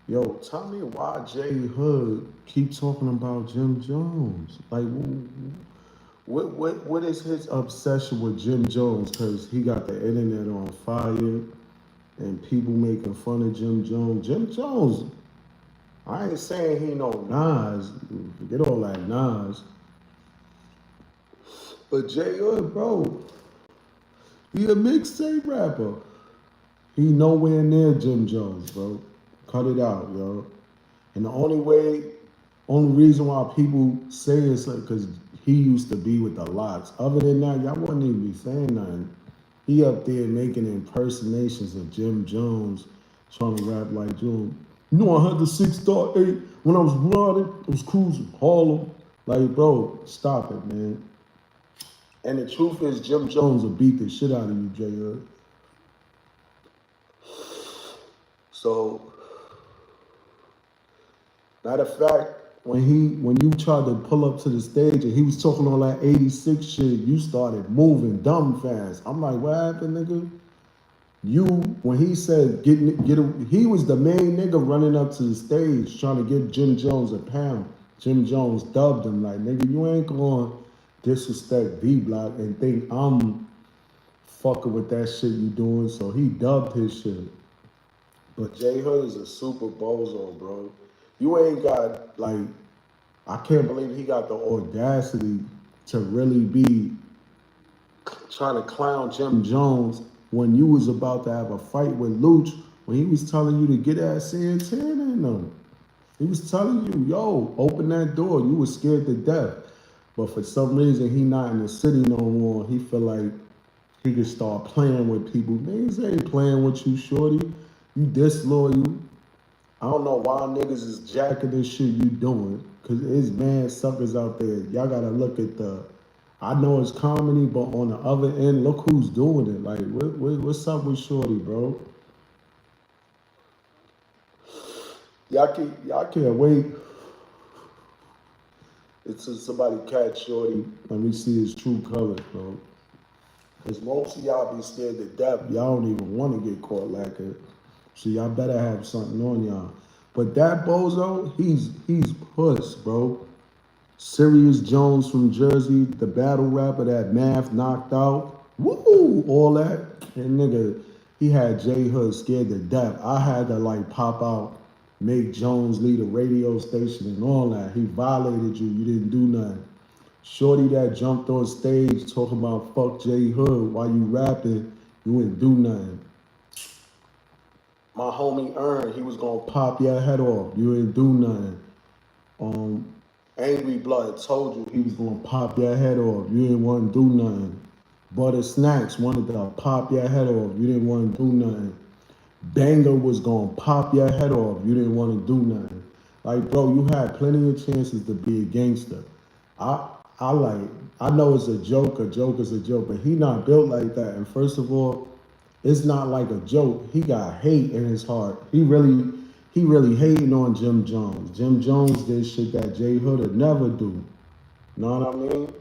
Yo, tell me why Jay Hood keep talking about Jim Jones? Like, what is his obsession with Jim Jones? Because he got the internet on fire and people making fun of Jim Jones. Jim Jones, I ain't saying he no Nas. Forget all that Nas. But Jay Hood, bro, he a mixtape rapper. He nowhere near Jim Jones, bro. Cut it out, yo. And the only reason why people say it's like because he used to be with the Lots. Other than that, y'all wouldn't even be saying nothing. He up there making impersonations of Jim Jones, trying to rap like Jim. You know, I had the 6.8 when I was riding, I was cruising Harlem. Like, bro, stop it, man. And the truth is, Jim Jones will beat the shit out of you, J. So, matter of fact, when you tried to pull up to the stage and he was talking all that 86 shit, you started moving dumb fast. I'm like, what happened, nigga? You when he said he was the main nigga running up to the stage trying to give Jim Jones a pound. Jim Jones dubbed him like, nigga, you ain't going to disrespect B Block and think I'm fucking with that shit you doing. So he dubbed his shit. But J Hood is a super bozo, bro. You ain't got like I can't believe he got the audacity to really be trying to clown Jim Jones when you was about to have a fight with Luch when he was telling you to get at Santana in them. He was telling you, yo, open that door. You was scared to death. But for some reason, he not in the city no more. He feel like he could start playing with people. Niggas ain't playing with you, shorty. You disloyal. I don't know why niggas is jacking this shit you doing. Cause it's mad suckers out there. Y'all gotta look at the. I know it's comedy, but on the other end, look who's doing it. Like, what's up with Shorty, bro? Y'all can't wait until somebody catch Shorty and we see his true colors, bro. Cause most of y'all be scared to death. Y'all don't even want to get caught like it. So y'all better have something on y'all. But that bozo, he's puss, bro. Sirius Jones from Jersey, the battle rapper that Math knocked out. Woo! All that. And nigga, he had J Hood scared to death. I had to like pop out, make Jones lead a radio station and all that. He violated you. You didn't do nothing. Shorty that jumped on stage talking about fuck J Hood while you rapping, you didn't do nothing. My homie Ern, he was gonna pop your head off. You didn't do nothing. Um, Angry Blood told you he was gonna pop your head off. You didn't want to do nothing. Butter Snacks wanted to pop your head off. You didn't want to do nothing. Banger was gonna pop your head off. You didn't want to do nothing. Like, bro, you had plenty of chances to be a gangster. I I like I know it's a joke is a joke, but he not built like that. And first of all, it's not like a joke. He got hate in his heart. He really hating on Jim Jones. Jim Jones did shit that Jay Hood would never do. Know what I mean?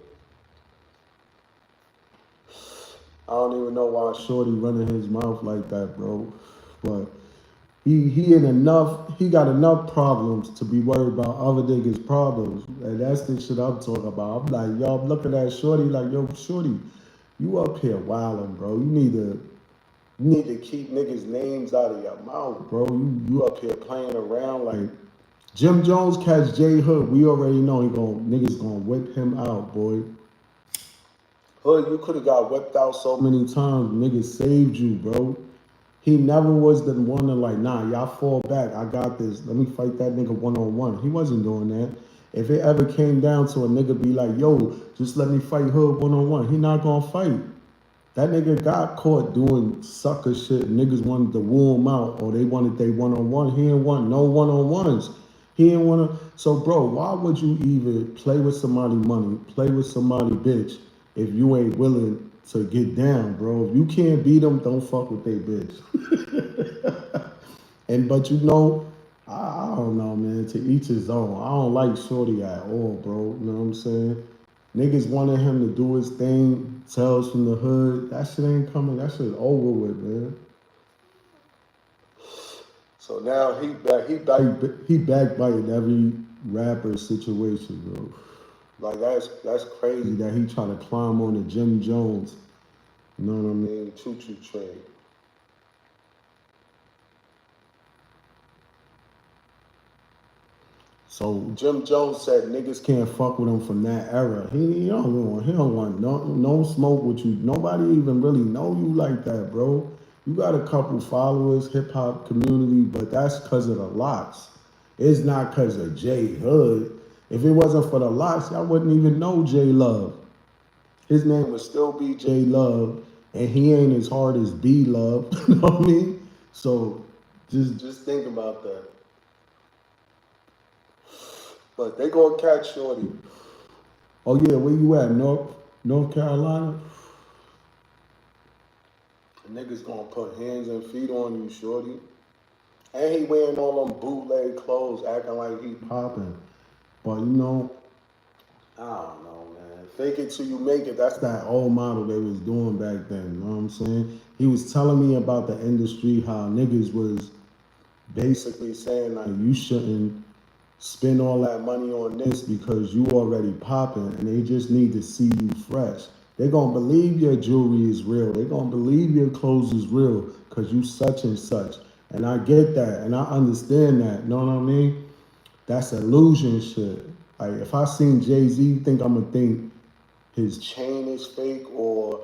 I don't even know why Shorty running his mouth like that, bro. But he got enough problems to be worried about other niggas' problems. And that's the shit I'm talking about. I'm like, yo, I'm looking at Shorty like, yo, Shorty, you up here wilding, bro. You need to keep niggas' names out of your mouth, bro. You up here playing around like Jim Jones catch J Hood. We already know niggas gonna whip him out, boy. Hood, you could have got whipped out so many times. Niggas saved you, bro. He never was the one to like, nah, y'all fall back. I got this. Let me fight that nigga one on one. He wasn't doing that. If it ever came down to a nigga be like, yo, just let me fight Hood one on one, he not gonna fight. That nigga got caught doing sucker shit. Niggas wanted to woo him out or they wanted they one on one. He didn't want no one on ones. He didn't want to. So, bro, why would you even play with somebody money, play with somebody bitch, if you ain't willing to get down, bro? If you can't beat them, don't fuck with they bitch. And but I don't know, man. To each his own. I don't like Shorty at all, bro. You know what I'm saying? Niggas wanted him to do his thing, Tales from the Hood. That shit ain't coming. That shit over with, man. So now he backbiting every rapper situation, bro. Like that's crazy that he trying to climb on the Jim Jones, you know what I mean, choo-choo train. So Jim Jones said niggas can't fuck with him from that era. He don't want no smoke with you. Nobody even really know you like that, bro. You got a couple followers, hip hop community, but that's cause of the locks. It's not cause of J Hood. If it wasn't for the locks, y'all wouldn't even know J Love. His name would still be J Love, and he ain't as hard as B Love. You know what I mean? So just think about that. But they gonna catch Shorty. Oh yeah, where you at? North Carolina? Niggas gonna put hands and feet on you, Shorty. And he wearing all them bootleg clothes, acting like he popping. But you know, I don't know, man. Fake it till you make it. That's that old model they was doing back then. You know what I'm saying? He was telling me about the industry, how niggas was basically saying like you shouldn't spend all that money on this because you already popping and they just need to see you fresh. They gonna believe your jewelry is real. They gonna believe your clothes is real because you such and such. And I get that and I understand that. You know what I mean? That's illusion shit. Like if I seen Jay-Z, you think I'm gonna think his chain is fake or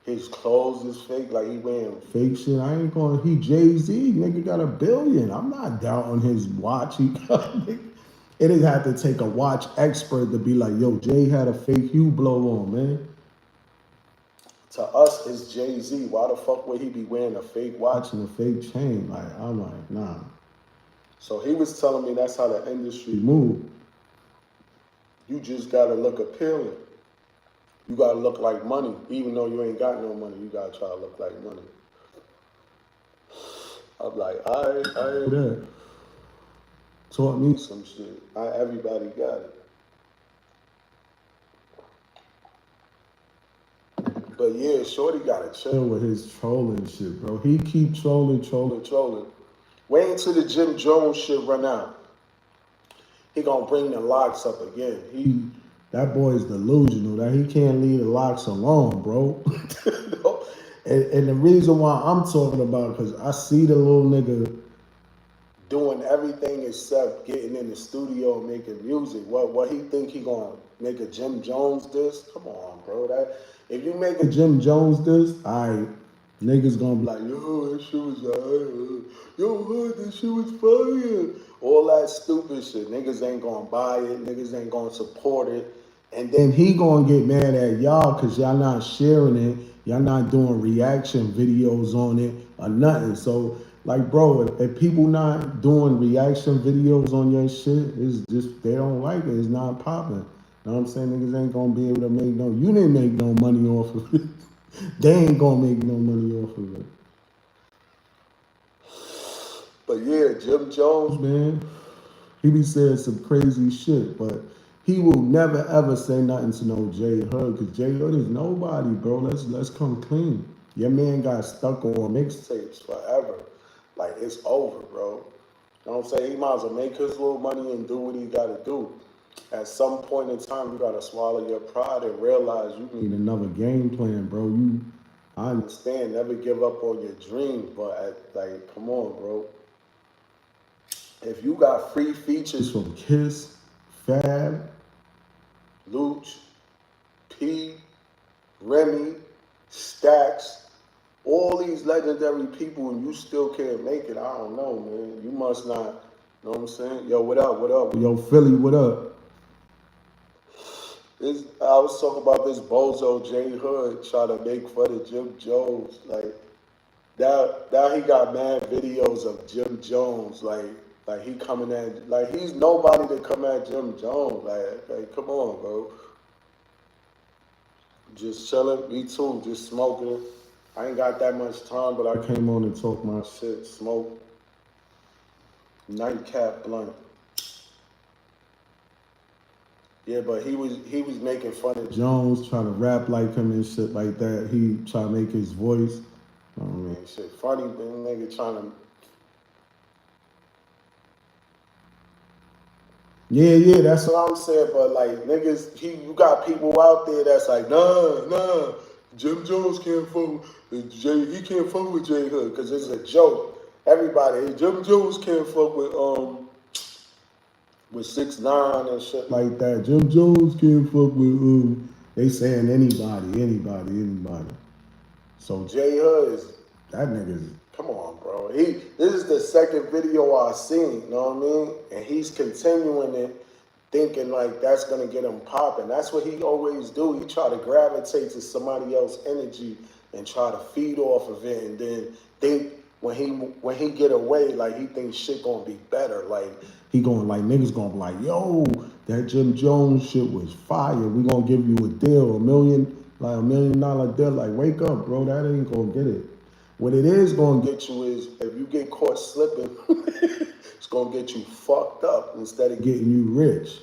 his clothes is fake, like he wearing fake shit. I ain't going, he Jay-Z, nigga got $1 billion. I'm not doubting his watch. He got, it didn't have to take a watch expert to be like, yo, Jay had a fake Hublot on, man. To us, it's Jay-Z. Why the fuck would he be wearing a fake watch and a fake chain? Like, I'm like, nah. So he was telling me that's how the industry moved. You just gotta look appealing. You gotta look like money. Even though you ain't got no money, you gotta try to look like money. I'm like, I ain't that. Taught me some shit. Everybody got it. But yeah, Shorty gotta chill with his trolling shit, bro. He keep trolling. Wait until the Jim Jones shit run out. He gonna bring the locks up again. That boy's delusional. That he can't leave the locks alone, bro. and the reason why I'm talking about because I see the little nigga doing everything except getting in the studio and making music. What he think he gonna make a Jim Jones diss? Come on, bro. That if you make a Jim Jones diss, niggas gonna be like, yo, that shit was yo, that shit was fire. All that stupid shit. Niggas ain't gonna buy it. Niggas ain't gonna support it. And then he gonna get mad at y'all because y'all not sharing it. Y'all not doing reaction videos on it or nothing. So, like, bro, if people not doing reaction videos on your shit, it's just, they don't like it. It's not popping. You know what I'm saying? Niggas ain't gonna be able to make no, you didn't make no money off of it. They ain't gonna make no money off of it. But yeah, Jim Jones, man, he be saying some crazy shit, but he will never ever say nothing to no J Hood, because J Hood is nobody, bro. Let's come clean. Your man got stuck on mixtapes forever. Like, it's over, bro. You know what I'm saying? He might as well make his little money and do what he gotta do. At some point in time, you gotta swallow your pride and realize you need another game plan, bro. I understand, never give up on your dreams, but like, come on, bro. If you got free features from Kiss, Fab, Luch, P, Remy, Stax, all these legendary people, and you still can't make it, I don't know, man. You must not, you know what I'm saying? Yo, what up? Yo, Philly, what up? I was talking about this bozo J Hood trying to make fun of Jim Jones. Like, now he got mad videos of Jim Jones, like he coming at, like he's nobody to come at Jim Jones. Like come on, bro. Just chilling, me too, just smoking. I ain't got that much time, but I came on and talk my shit, smoke. Nightcap blunt. Yeah, but he was making fun of Jones, trying to rap like him and shit like that. He trying to make his voice. I mean, shit funny, but nigga trying to. Yeah, that's what I'm saying. But like niggas, you got people out there that's like, nah, Jim Jones can't fuck with Jay. He can't fuck with J Hood because it's a joke. Everybody, hey, Jim Jones can't fuck with 6ix9ine and shit like that. Jim Jones can't fuck with They saying anybody. So J Hood is that nigga's. Come on, bro. This is the second video I seen. You know what I mean? And he's continuing it, thinking like that's gonna get him popping. That's what he always do. He try to gravitate to somebody else's energy and try to feed off of it, and then think when he get away, like he thinks shit gonna be better. Like he going like niggas gonna be like, yo, that Jim Jones shit was fire. We gonna give you a deal, $1 million deal. Like wake up, bro. That ain't gonna get it. What it is gonna get you is if you get caught slipping, it's gonna get you fucked up instead of getting you rich.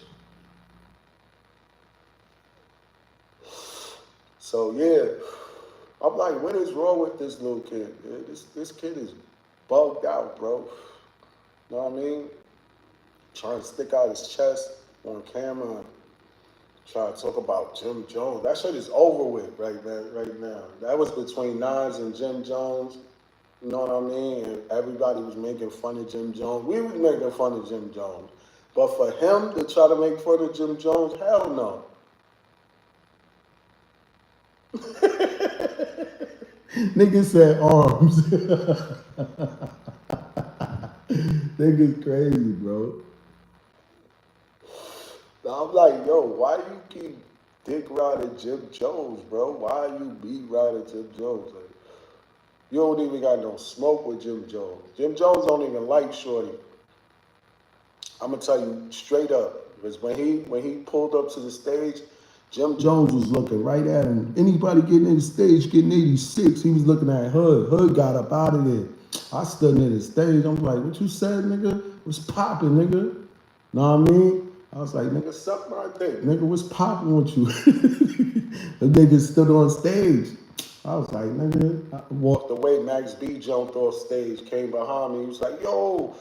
So yeah, I'm like, what is wrong with this little kid? Man? This kid is bugged out, bro. You know what I mean? Trying to stick out his chest on camera and try to talk about Jim Jones. That shit is over with right now. That was between Nas and Jim Jones. You know what I mean? And everybody was making fun of Jim Jones. We was making fun of Jim Jones. But for him to try to make fun of Jim Jones, hell no. Nigga said arms. Nigga's crazy, bro. Now I'm like, yo, why you keep dick riding Jim Jones, bro? Why you beat riding Jim Jones? Like, you don't even got no smoke with Jim Jones. Jim Jones don't even like Shorty. I'm gonna tell you straight up, because when he pulled up to the stage, Jim Jones was looking right at him. Anybody getting in the stage getting 86, he was looking at Hood. Hood got up out of there. I stood near the stage. I'm like, what you said, nigga? What's popping, nigga? Know what I mean? I was like, nigga, suck my dick. Nigga, what's popping with you? The nigga stood on stage. I was like, nigga, I walked away. Max B jumped off stage, came behind me. He was like, yo,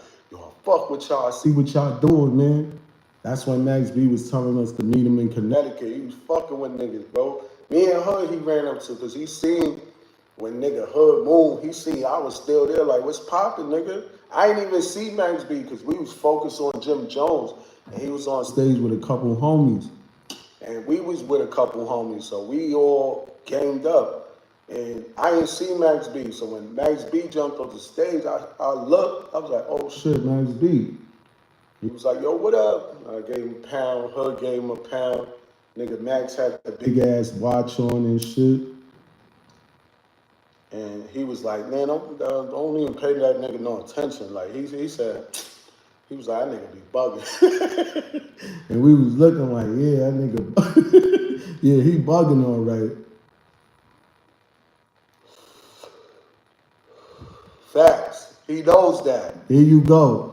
fuck with y'all. See what y'all doing, man. That's when Max B was telling us to meet him in Connecticut. He was fucking with niggas, bro. Me and Hood, he ran up to, because he seen when nigga Hood moved, he seen I was still there, like, what's popping, nigga? I ain't even see Max B, because we was focused on Jim Jones, and he was on stage with a couple homies. And we was with a couple homies, so we all ganged up. And I ain't seen Max B, so when Max B jumped off the stage, I looked, I was like, oh shit, Max B. He was like, yo, what up? I gave him a pound, Hood gave him a pound. Nigga, Max had the big ass watch on and shit. And he was like, man, don't even pay that nigga no attention. Like, he said, he was like, that nigga be bugging. And we was looking like, yeah, that nigga, yeah, he bugging all right. Facts. He knows that. Here you go.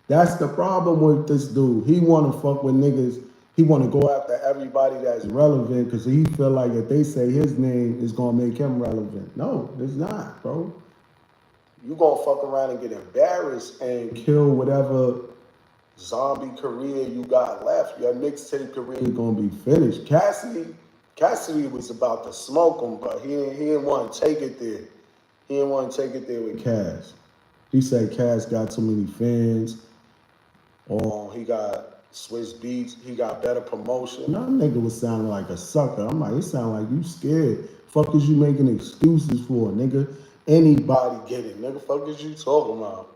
That's the problem with this dude. He want to fuck with niggas. He want to go after everybody that's relevant because he feel like if they say his name, it's going to make him relevant. No, it's not, bro. You going to fuck around and get embarrassed and kill whatever zombie career you got left. Your mixtape career is going to be finished. Cassidy was about to smoke him, but he didn't want to take it there. He didn't want to take it there with Cass. He said Cass got too many fans. Or he got Swiss Beats. He got better promotion. That nigga was sounding like a sucker. I'm like, it sound like you scared. Fuck is you making excuses for, nigga? Anybody get it. Nigga, fuck is you talking about?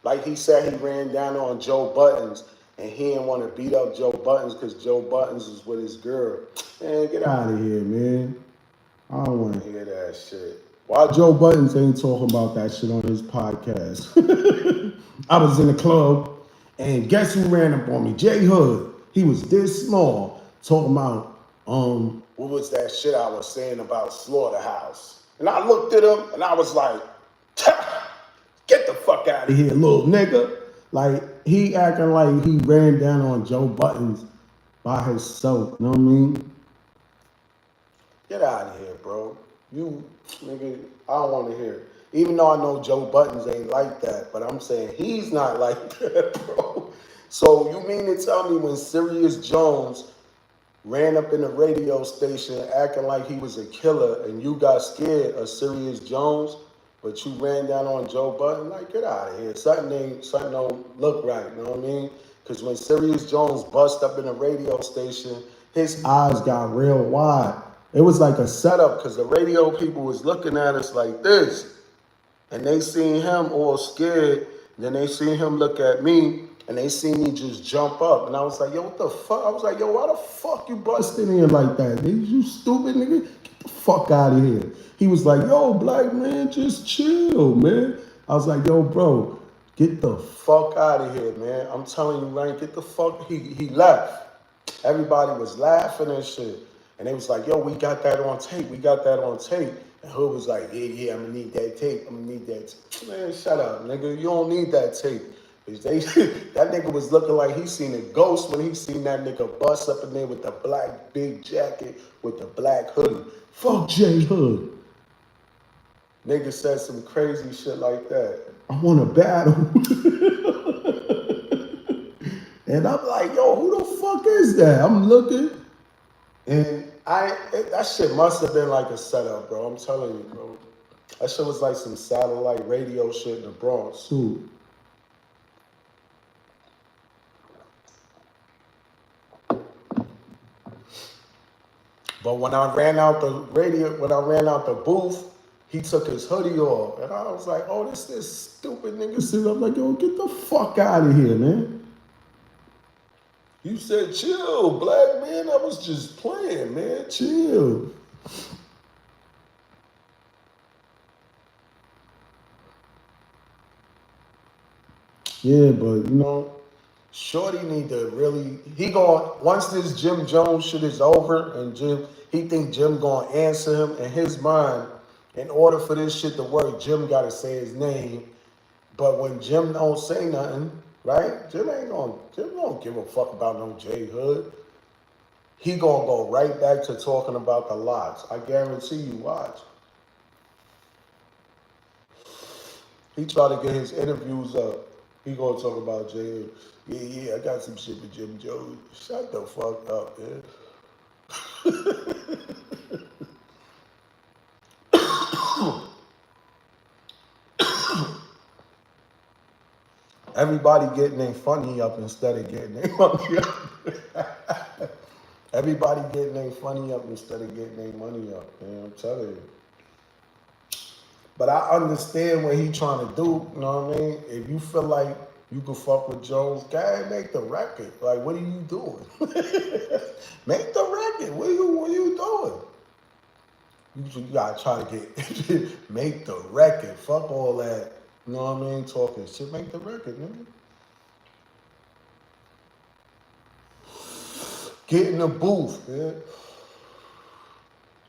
Like he said he ran down on Joe Buttons and he didn't want to beat up Joe Buttons because Joe Buttons is with his girl. Man, get out of here, man. I don't want to hear that shit. Why Joe Buttons ain't talking about that shit on his podcast? I was in the club, and guess who ran up on me? J Hood. He was this small, talking about, what was that shit I was saying about Slaughterhouse? And I looked at him, and I was like, get the fuck out of here, little nigga. Like, he acting like he ran down on Joe Buttons by himself, you know what I mean? Get out of here, bro. You, nigga, I don't want to hear it. Even though I know Joe Buttons ain't like that, but I'm saying he's not like that, bro. So you mean to tell me when Sirius Jones ran up in the radio station acting like he was a killer and you got scared of Sirius Jones, but you ran down on Joe Budden? Like, get out of here. Something don't look right, you know what I mean? Because when Sirius Jones bust up in the radio station, his eyes got real wide. It was like a setup because the radio people was looking at us like this. And they seen him all scared. Then they seen him look at me, and they seen me just jump up. And I was like, yo, what the fuck? I was like, yo, why the fuck you busting in like that? Nigga, you stupid nigga. Get the fuck out of here. He was like, yo, black man, just chill, man. I was like, yo, bro, get the fuck out of here, man. I'm telling you, right, get the fuck. He left. Everybody was laughing and shit. And they was like, yo, we got that on tape. We got that on tape. And Hood was like, yeah, I'm gonna need that tape. I'm gonna need that tape. Man, shut up, nigga. You don't need that tape. That nigga was looking like he seen a ghost when he seen that nigga bust up in there with the black big jacket with the black hoodie. Fuck J Hood. Nigga said some crazy shit like that. I want to battle. And I'm like, yo, who the fuck is that? I'm looking, and that shit must have been like a setup, bro. I'm telling you, bro. That shit was like some satellite radio shit in the Bronx, too. But when I ran out the booth, he took his hoodie off, and I was like, oh, this stupid nigga sitting up like, yo, get the fuck out of here, man. You said, chill, black man. I was just playing, man. Chill. Yeah, but, you know, Shorty need to really, once this Jim Jones shit is over and he think Jim gonna answer him in his mind, in order for this shit to work, Jim gotta say his name. But when Jim don't say nothing, right? Jim don't give a fuck about no J Hood. He gonna go right back to talking about the lots. I guarantee you, watch. He try to get his interviews up. He gonna talk about J Hood. Yeah, I got some shit with Jim Jones. Shut the fuck up, man. Everybody getting their funny up instead of getting their money up. Everybody getting their funny up instead of getting their money up, man. I'm telling you. But I understand what he trying to do, you know what I mean? If you feel like you can fuck with Jones, go ahead and make the record. Like, what are you doing? Make the record. What are you doing? You gotta try to get, make the record. Fuck all that, you know what I mean? Talking shit. Make the record, nigga. Get in the booth, man.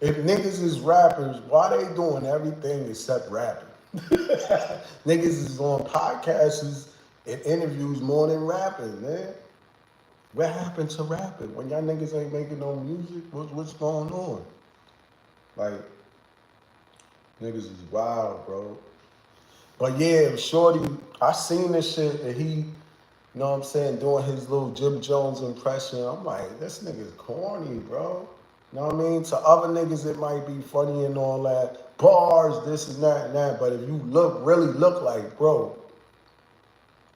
If niggas is rappers, why they doing everything except rapping? Niggas is on podcasts and interviews more than rapping, man. What happened to rapping? When y'all niggas ain't making no music, what's going on? Like, niggas is wild, bro. But yeah, Shorty, I seen this shit and he, you know what I'm saying, doing his little Jim Jones impression. I'm like, this nigga's corny, bro. You know what I mean? To other niggas, it might be funny and all that. Bars, this and that. But if you really look like, bro,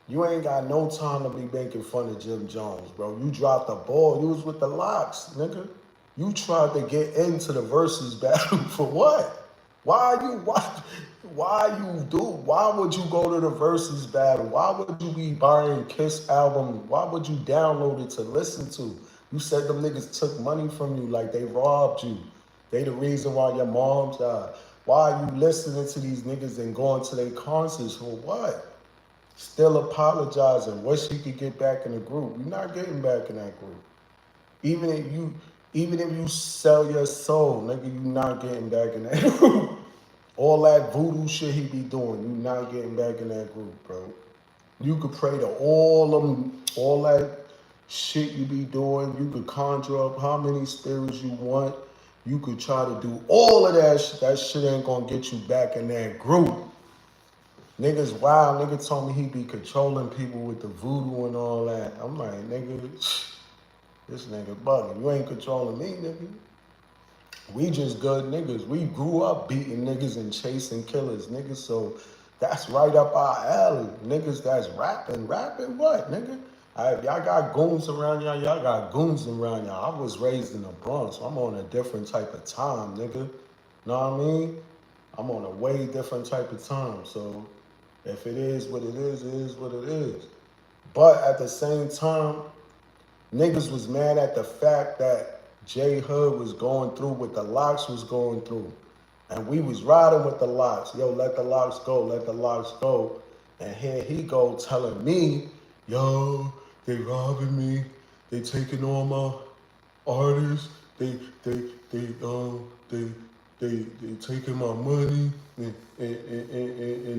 you ain't got no time to be making fun of Jim Jones, bro. You dropped the ball. You was with the locks, nigga. You tried to get into the versus battle for what? Why would you go to the versus battle? Why would you be buying Kiss album? Why would you download it to listen to? You said them niggas took money from you like they robbed you. They the reason why your mom died. Why are you listening to these niggas and going to their concerts for what? Still apologizing. Wish you could get back in the group. You're not getting back in that group. Even if you sell your soul, nigga, you not getting back in that group. All that voodoo shit he be doing, you not getting back in that group, bro. You could pray to all that shit you be doing. You could conjure up how many spirits you want. You could try to do all of that shit. That shit ain't gonna get you back in that group. Niggas wild. Nigga told me he be controlling people with the voodoo and all that. I'm like, nigga, this nigga bugging. You ain't controlling me, nigga. We just good niggas. We grew up beating niggas and chasing killers, niggas. So that's right up our alley. Niggas that's rapping. Rapping what, nigga? Y'all got goons around y'all. Y'all got goons around y'all. I was raised in the Bronx. So I'm on a different type of time, nigga. Know what I mean? I'm on a way different type of time. So if it is what it is what it is. But at the same time, niggas was mad at the fact that J Hood was going through what the locks was going through. And we was riding with the locks. Yo, let the locks go, let the locks go. And here he go telling me, yo, they robbing me. They taking all my artists. They they taking my money and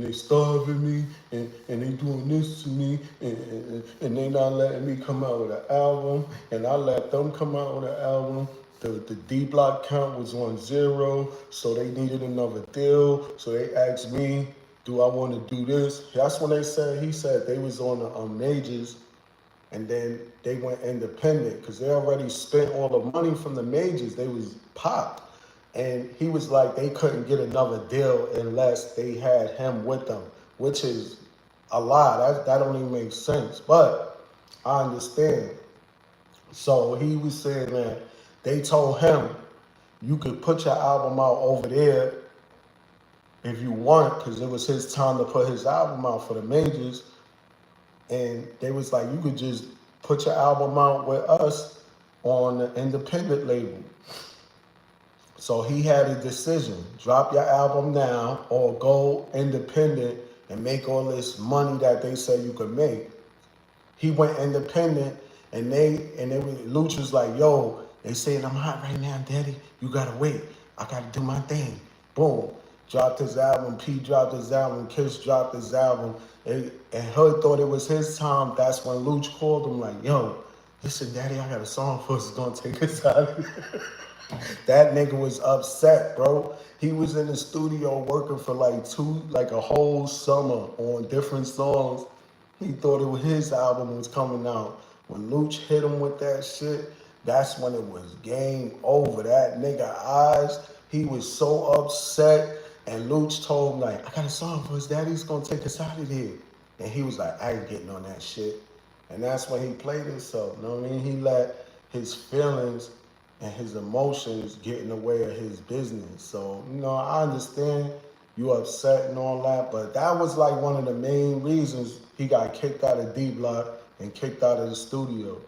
they starving me and they doing this to me and they not letting me come out with an album and I let them come out with an album. The D block count was on 0, so they needed another deal. So they asked me, do I want to do this? That's when he said they was on the majors and then they went independent because they already spent all the money from the majors. They was popped. And he was like, they couldn't get another deal unless they had him with them, which is a lie. That don't even make sense. But I understand. So he was saying that they told him, you could put your album out over there if you want, because it was his time to put his album out for the majors. And they was like, you could just put your album out with us on the independent label. So he had a decision: drop your album now or go independent and make all this money that they said you could make. He went independent and Luch was like, yo, they saying I'm hot right now, daddy. You gotta wait. I gotta do my thing. Boom. Dropped his album, P dropped his album, Kiss dropped his album, and Hood thought it was his time. That's when Luch called him like, yo, listen, daddy, I got a song for us. It's gonna take us out of here. That nigga was upset, bro. He was in the studio working for like a whole summer on different songs. He thought it was his album was coming out. When Luch hit him with that shit, that's when it was game over. That nigga eyes, he was so upset. And Luch told him like, I got a song for his daddy. He's gonna take us out of here. And he was like, I ain't getting on that shit. And that's when he played himself. You know what I mean? He let his feelings and his emotions get in the way of his business. So, I understand you upset and all that, but that was like one of the main reasons he got kicked out of D Block and kicked out of the studio.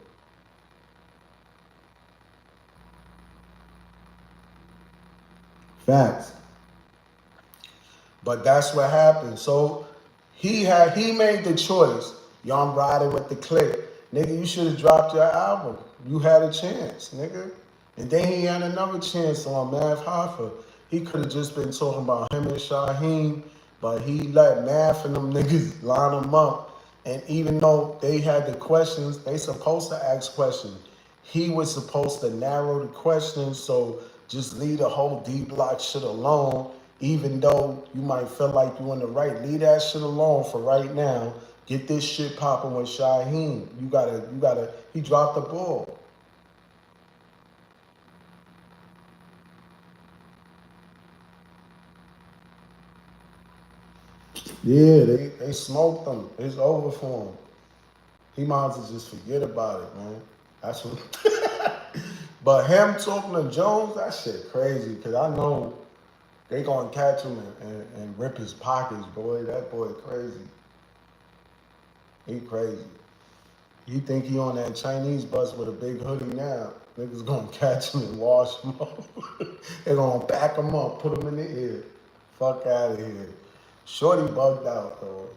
Facts. But that's what happened. So he made the choice. Yo, I'm riding with the clique. Nigga, you should have dropped your album. You had a chance, nigga. And then he had another chance on Math Hoffa. He could have just been talking about him and Shaheem, but he let Math and them niggas line him up. And even though they had the questions, they supposed to ask questions. He was supposed to narrow the questions, so just leave the whole D Block shit alone. Even though you might feel like you in the right, leave that shit alone for right now. Get this shit popping with Shaheem. You gotta, he dropped the ball. Yeah, they smoked him. It's over for him. He might as well just forget about it, man. That's what. But him talking to Jones, that shit crazy. Cause I know they gonna catch him and rip his pockets, boy. That boy crazy. He crazy. He think he on that Chinese bus with a big hoodie now. Niggas gonna catch him and wash him up. They gonna back him up, put him in the ear. Fuck out of here. Shorty bugged out though.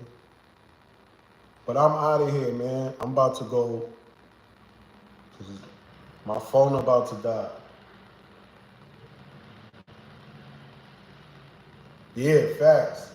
But I'm out of here, man. I'm about to go. My phone about to die. Yeah, facts.